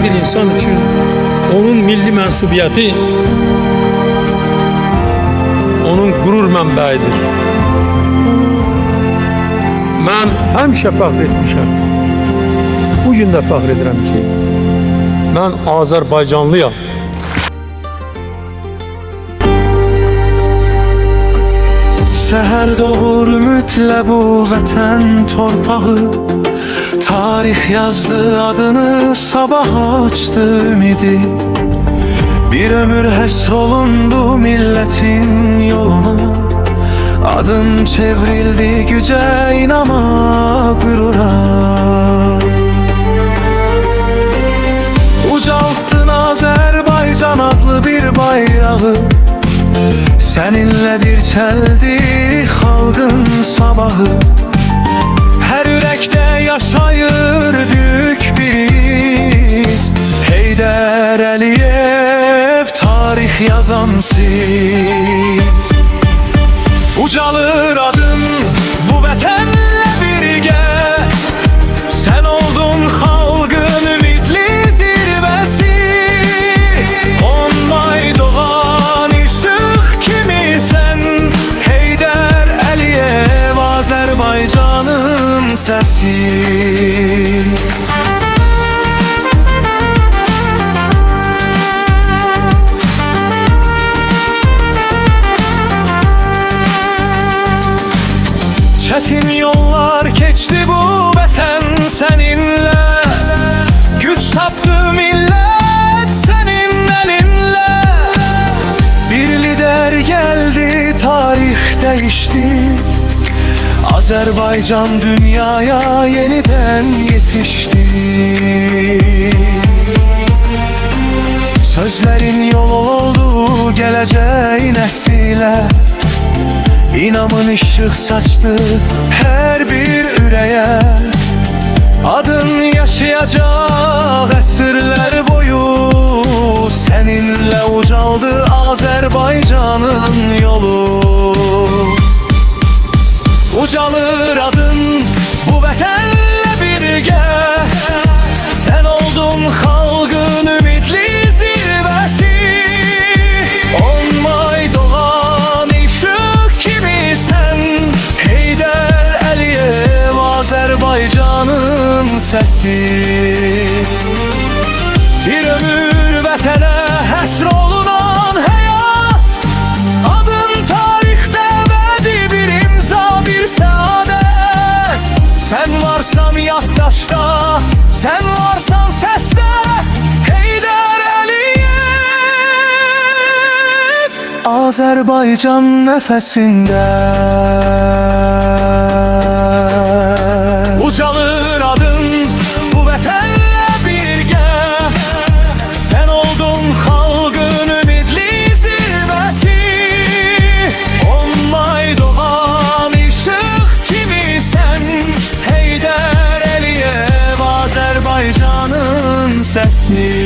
bir insan üçün onun milli mənsubiyyəti onun qürur mənbəyidir. Mən həmişə fəxr etmişəm. Bugün də fəxr edirəm ki, mən Azərbaycanlıyam. Səhər doğur ümidlə bu vətən torpağı, tarix yazdı adını, sabah açdı ümidi. Bir ömür həsr olundu milletin yoluna, adın çevrildi güce, inama, qürura. Ucalttın Azerbaycan adlı bir bayrağı, seninle dirçeldi halkın sabahı. Her yürekte yaşayır büyük bir iz, Heydər Əliyev tarih yazan siz. Ucalır adın bu vətənlə birgə, sen oldun halkın ümidli zirvəsi. 10 may doğan ışık kimisən, Heydər Əliyev Azərbaycanın səsi. Çetin yollar geçti bu vətən seninle, güç taptı millet senin elinle. Bir lider geldi, tarih değişti, Azerbaycan dünyaya yeniden yetişti. Sözlerin yol oldu geleceğin nesile, İnamın ışık saçtı her bir üreye. Adın yaşayacak esirler boyu, seninle ucaldı Azerbaycan'ın yolu. Ucalır adın bu vətənlə birgə, sen oldun halkın ümidli zirvəsi. 10 may doğan ışık kimisən, Heydər Əliyev Azərbaycanın səsi. Bir ömür vətənə həsr olunan həyat, adın tarixdə əbədi bir imza, bir səadət. Sen varsan yaddaşda, sen varsan səsdə, Heydər Əliyev Azərbaycan nəfəsində. Ucalır adın bu vətənlə birgə, sen oldun halkın ümidli zirvəsi. 10 may doğan ışık kimisən, Heydər Əliyev Azərbaycanın səsi.